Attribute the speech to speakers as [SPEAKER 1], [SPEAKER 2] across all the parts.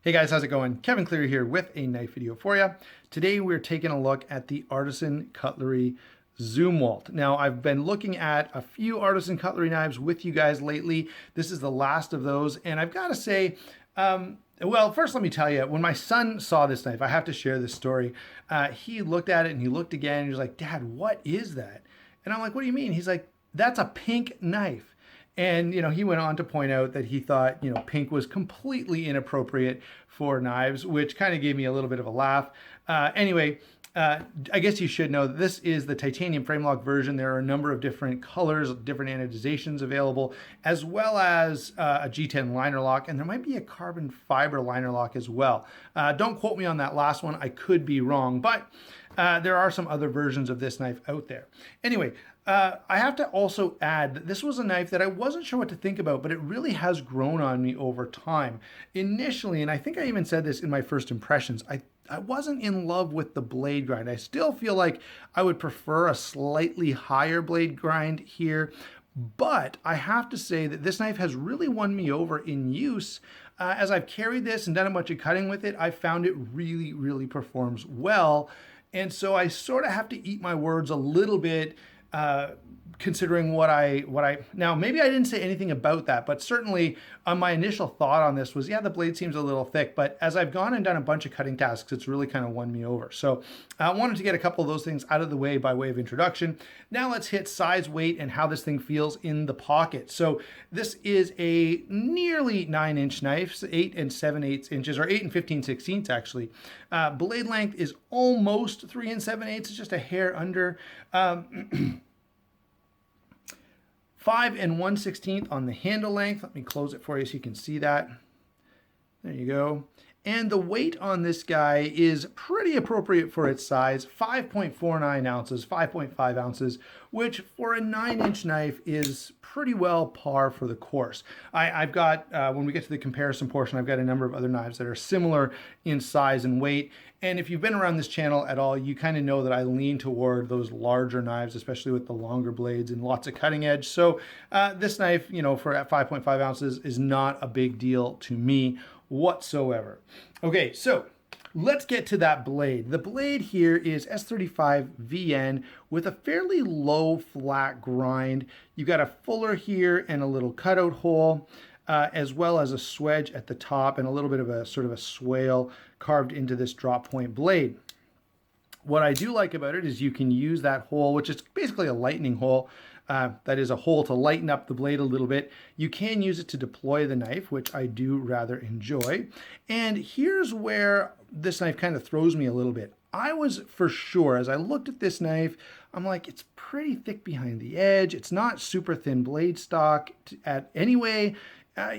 [SPEAKER 1] Hey guys, how's it going? Kevin Cleary here with a knife video for you. Today we're taking a look at the Artisan Cutlery Zumwalt. Now I've been looking at a few Artisan Cutlery knives with you guys lately. This is the last of those, and I've got to say, well, first let me tell you, when my son saw this knife, I have to share this story. He looked at it and he looked again and he was like, "Dad, what is that?" And I'm like, "What do you mean?" He's like, "That's a pink knife." And, he went on to point out that he thought, pink was completely inappropriate for knives, which kind of gave me a little bit of a laugh. Anyway, I guess you should know that this is the titanium frame lock version. There are a number of different colors, different anodizations available, as well as a G10 liner lock, and there might be a carbon fiber liner lock as well. Don't quote me on that last one. I could be wrong, but there are some other versions of this knife out there. Anyway, I have to also add that this was a knife that I wasn't sure what to think about, but it really has grown on me over time. Initially, and I think I even said this in my first impressions, I wasn't in love with the blade grind. I still feel like I would prefer a slightly higher blade grind here, but I have to say that this knife has really won me over in use. As I've carried this and done a bunch of cutting with it, I found it really, really performs well. And so I sort of have to eat my words a little bit, considering what I now maybe I didn't say anything about that, but certainly my initial thought on this was, yeah, the blade seems a little thick, but as I've gone and done a bunch of cutting tasks, it's really kind of won me over. So I wanted to get a couple of those things out of the way by way of introduction. Now let's hit size, weight, and how this thing feels in the pocket. So this is a nearly 9-inch knife, 8 7/8 inches, or 8 15/16 actually. Blade length is almost 3 7/8, it's just a hair under. 5 1/16 on the handle length. Let me close it for you so you can see that. There you go. And the weight on this guy is pretty appropriate for its size, 5.49 ounces, 5.5 ounces, which for a 9-inch knife is pretty well par for the course. I've got, when we get to the comparison portion, I've got a number of other knives that are similar in size and weight. And if you've been around this channel at all, you kind of know that I lean toward those larger knives, especially with the longer blades and lots of cutting edge. So this knife, for at 5.5 ounces is not a big deal to me whatsoever. Okay, so let's get to that blade. The blade here is S35 VN with a fairly low flat grind. You've got a fuller here and a little cutout hole, as well as a swedge at the top and a little bit of a sort of a swale carved into this drop point blade. What I do like about it is you can use that hole, which is basically a lightning hole, that is a hole to lighten up the blade a little bit. You can use it to deploy the knife, which I do rather enjoy. And here's where this knife kind of throws me a little bit. I was for sure, as I looked at this knife, I'm like, it's pretty thick behind the edge. It's not super thin blade stock anyway. I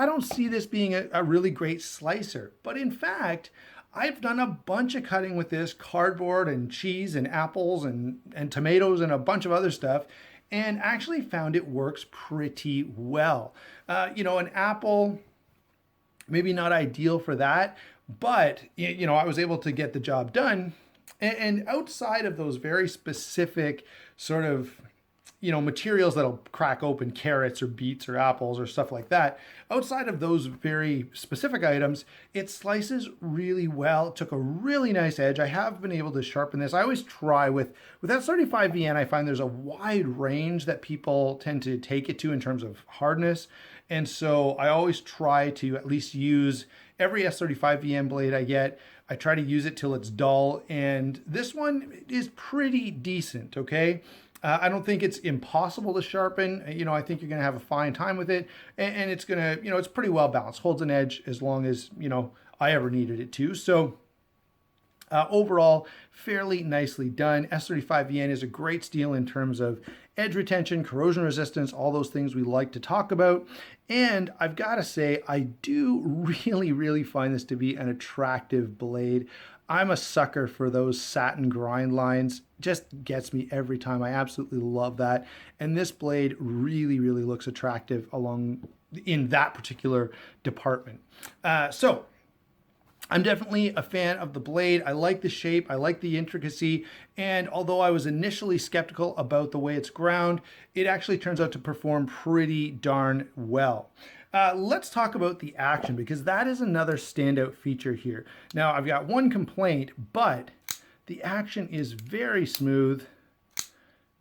[SPEAKER 1] don't see this being a really great slicer. But in fact, I've done a bunch of cutting with this, cardboard and cheese and apples and tomatoes and a bunch of other stuff, and actually found it works pretty well. An apple, maybe not ideal for that, but I was able to get the job done. And outside of those very specific sort of materials that'll crack open carrots or beets or apples or stuff like that. Outside of those very specific items, it slices really well. It took a really nice edge. I have been able to sharpen this. I always try with that 35 VN, I find there's a wide range that people tend to take it to in terms of hardness. And so I always try to at least use every S35 VN blade I get. I try to use it till it's dull. And this one is pretty decent, okay? I don't think it's impossible to sharpen. I think you're going to have a fine time with it. And it's going to, it's pretty well balanced. Holds an edge as long as, I ever needed it to. So overall, fairly nicely done. S35 VN is a great steel in terms of edge retention, corrosion resistance, all those things we like to talk about. And I've got to say, I do really, really find this to be an attractive blade. I'm a sucker for those satin grind lines. Just gets me every time. I absolutely love that. And this blade really, really looks attractive in that particular department. So I'm definitely a fan of the blade. I like the shape, I like the intricacy, and although I was initially skeptical about the way it's ground, it actually turns out to perform pretty darn well. Let's talk about the action, because that is another standout feature here. Now, I've got one complaint, but the action is very smooth,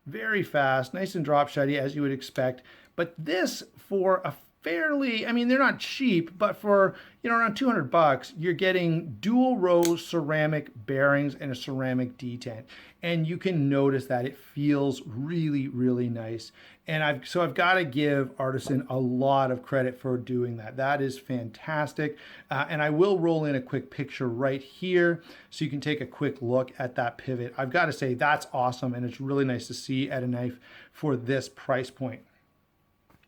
[SPEAKER 1] very fast, nice and drop shutty as you would expect. But this, for a fairly, I mean, they're not cheap, but for, you know, around 200 bucks, you're getting dual row ceramic bearings and a ceramic detent. And you can notice that it feels really, really nice. And I've got to give Artisan a lot of credit for doing that. That is fantastic. And I will roll in a quick picture right here so you can take a quick look at that pivot. I've got to say that's awesome, and it's really nice to see at a knife for this price point.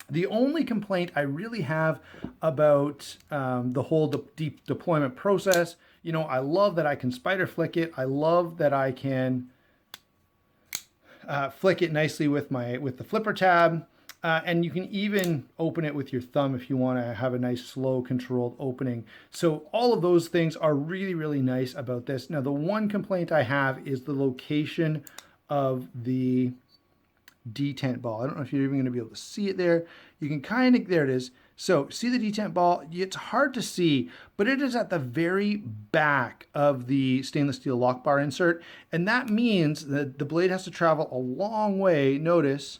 [SPEAKER 1] The only complaint I really have about the whole deep deployment process, you know, I love that I can spider flick it. I love that I can flick it nicely with the flipper tab, and you can even open it with your thumb if you want to have a nice slow controlled opening. So all of those things are really, really nice about this. Now, the one complaint I have is the location of the detent ball. I don't know if you're even going to be able to see it there. You can kind of, there it is. So see the detent ball? It's hard to see, but it is at the very back of the stainless steel lock bar insert. And that means that the blade has to travel a long way. Notice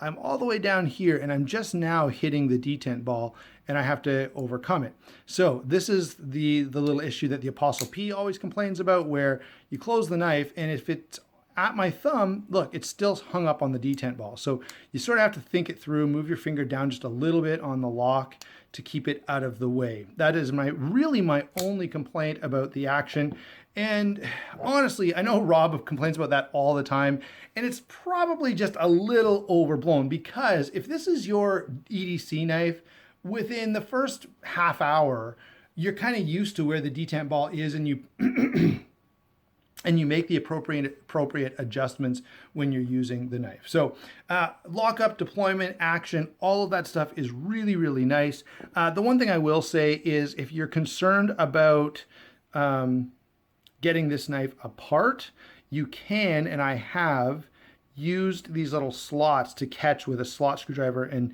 [SPEAKER 1] I'm all the way down here and I'm just now hitting the detent ball, and I have to overcome it. So this is the little issue that the Apostle P always complains about, where you close the knife and if it's at my thumb, look, it's still hung up on the detent ball. So you sort of have to think it through, move your finger down just a little bit on the lock to keep it out of the way. That is really my only complaint about the action. And honestly, I know Rob complains about that all the time, and it's probably just a little overblown, because if this is your EDC knife, within the first half hour, you're kind of used to where the detent ball is, and you and you make the appropriate adjustments when you're using the knife. So lockup, deployment, action, all of that stuff is really, really nice. The one thing I will say is, if you're concerned about getting this knife apart, you can, and I have, used these little slots to catch with a slot screwdriver and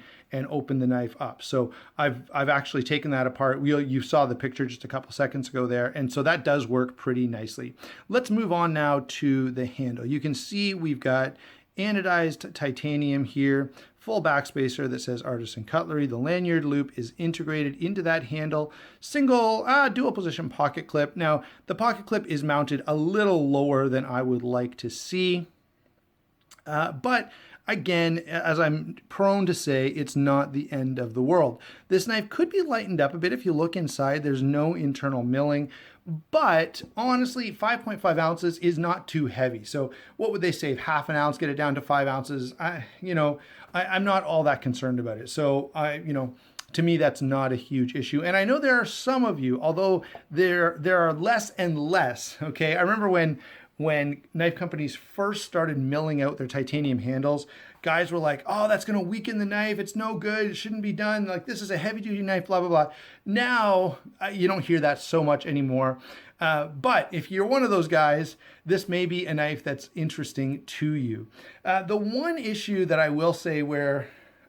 [SPEAKER 1] open the knife up. So I've actually taken that apart. You saw the picture just a couple seconds ago there, and so that does work pretty nicely. Let's move on now to the handle. You can see we've got anodized titanium here, full backspacer that says Artisan Cutlery. The lanyard loop is integrated into that handle. Single dual position pocket clip. Now the pocket clip is mounted a little lower than I would like to see. But again, as I'm prone to say, it's not the end of the world. This knife could be lightened up a bit. If you look inside, there's no internal milling, but honestly, 5.5 ounces is not too heavy. So what would they save? Half an ounce, get it down to 5 ounces. I'm not all that concerned about it. So to me, that's not a huge issue. And I know there are some of you, although there are less and less, okay? I remember when knife companies first started milling out their titanium handles, guys were like, oh, that's going to weaken the knife. It's no good. It shouldn't be done. Like, this is a heavy duty knife, blah, blah, blah. Now, you don't hear that so much anymore. But if you're one of those guys, this may be a knife that's interesting to you. The one issue that I will say when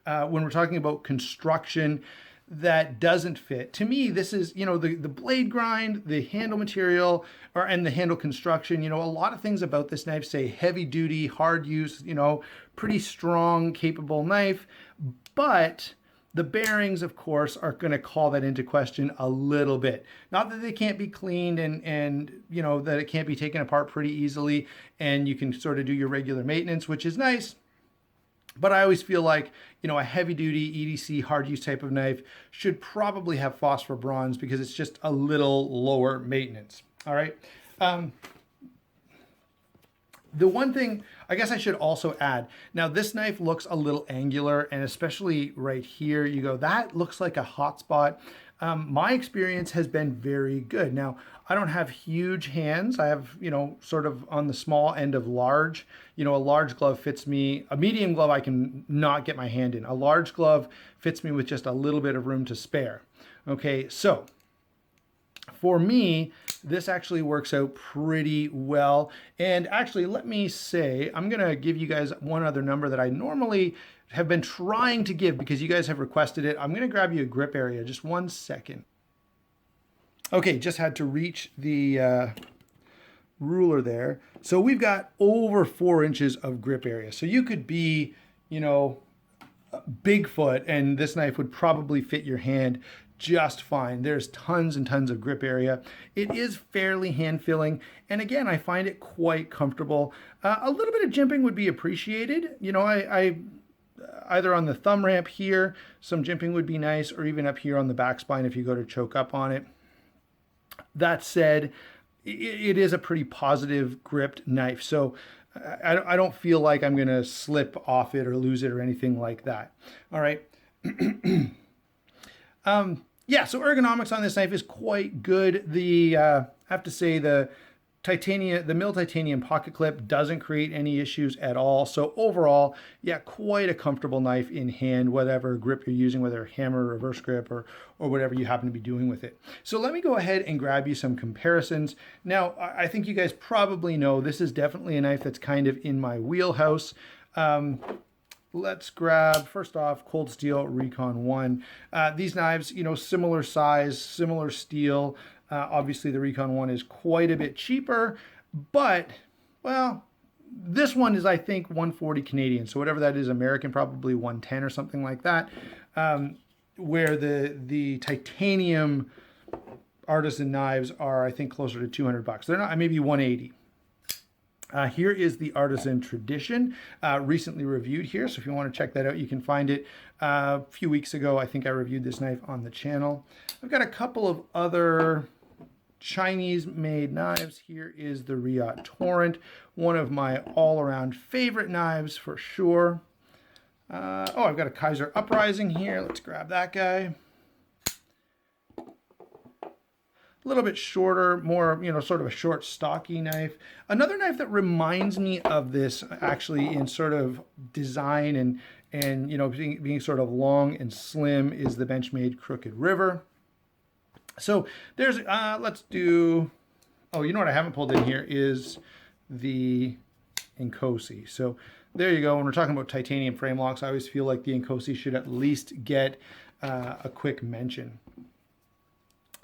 [SPEAKER 1] we're talking about construction that doesn't fit, to me, this is, the blade grind, the handle material, and the handle construction. A lot of things about this knife say heavy duty, hard use, pretty strong, capable knife. But the bearings, of course, are going to call that into question a little bit. Not that they can't be cleaned and that it can't be taken apart pretty easily, and you can sort of do your regular maintenance, which is nice. But I always feel like, a heavy-duty EDC hard-use type of knife should probably have phosphor bronze, because it's just a little lower maintenance. All right. The one thing I guess I should also add, now this knife looks a little angular, and especially right here, you go, that looks like a hot spot. My experience has been very good. Now, I don't have huge hands. I have, sort of on the small end of large. A large glove fits me. A medium glove I can not get my hand in. A large glove fits me with just a little bit of room to spare. Okay, so for me, this actually works out pretty well. And actually, let me say, I'm gonna give you guys one other number that I normally have been trying to give because you guys have requested it. I'm gonna grab you a grip area, just 1 second. Okay, just had to reach the ruler there. So we've got over 4 inches of grip area. So you could be, you know, Bigfoot and this knife would probably fit your hand just fine. There's tons and tons of grip area. It is fairly hand filling, and again, I find it quite comfortable. A little bit of jimping would be appreciated. You know, I either on the thumb ramp here, some jimping would be nice, or even up here on the back spine if you go to choke up on it. That said, it is a pretty positive gripped knife, so I don't feel like I'm going to slip off it or lose it or anything like that. All right. Yeah, so ergonomics on this knife is quite good. I have to say the mill titanium pocket clip doesn't create any issues at all. So overall, yeah, quite a comfortable knife in hand, whatever grip you're using, whether hammer, reverse grip, or whatever you happen to be doing with it. So let me go ahead and grab you some comparisons. Now, I think you guys probably know this is definitely a knife that's kind of in my wheelhouse. Let's grab, first off, Cold Steel Recon 1. These knives, you know, similar size, similar steel. Obviously, the Recon 1 is quite a bit cheaper, but, well, this one is, I think, 140 Canadian. So whatever that is, American, probably 110 or something like that. Where the titanium artisan knives are, I think, closer to 200 bucks. They're not, maybe 180. Here is the Artisan Tradition, recently reviewed here. So if you want to check that out, you can find it. A few weeks ago, I think I reviewed this knife on the channel. I've got a couple of other Chinese-made knives. Here is the Riot Torrent, one of my all-around favorite knives for sure. Oh, I've got a Kaiser Uprising here. Let's grab that guy. A little bit shorter, more, you know, sort of a short, stocky knife. Another knife that reminds me of this, actually, in sort of design and you know, being sort of long and slim, is the Benchmade Crooked River. So there's, let's do, oh, you know what I haven't pulled in here is the Inkosi. So there you go. When we're talking about titanium frame locks, I always feel like the Inkosi should at least get a quick mention.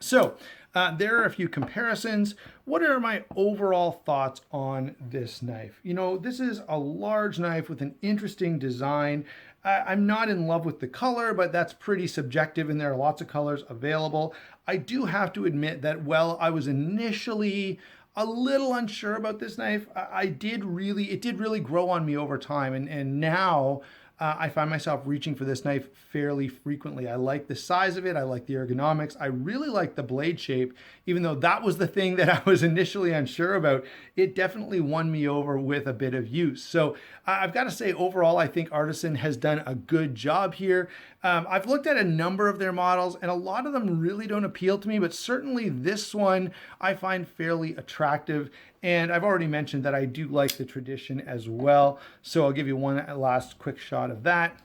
[SPEAKER 1] So there are a few comparisons. What are my overall thoughts on this knife? You know, this is a large knife with an interesting design. I'm not in love with the color, but that's pretty subjective, and there are lots of colors available. I do have to admit that, well, I was initially a little unsure about this knife. It did really grow on me over time, and now I find myself reaching for this knife fairly frequently. I like the size of it. I like the ergonomics. I really like the blade shape, even though that was the thing that I was initially unsure about. It definitely won me over with a bit of use. So I've got to say, overall, I think Artisan has done a good job here. I've looked at a number of their models, and a lot of them really don't appeal to me, but certainly this one I find fairly attractive. And I've already mentioned that I do like the Tradition as well. So I'll give you one last quick shot of that.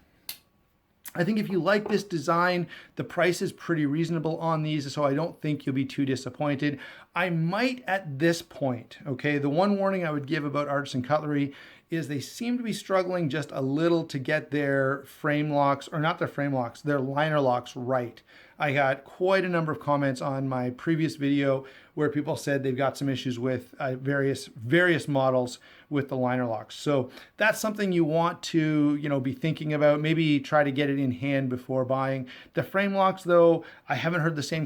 [SPEAKER 1] I think if you like this design, the price is pretty reasonable on these, so I don't think you'll be too disappointed. I might at this point, okay, the one warning I would give about Artisan Cutlery is they seem to be struggling just a little to get their frame locks, or not their frame locks, their liner locks right. I got quite a number of comments on my previous video where people said they've got some issues with various models with the liner locks. So that's something you want to, you know, be thinking about. Maybe try to get it in hand before buying. The frame locks, though, I haven't heard the same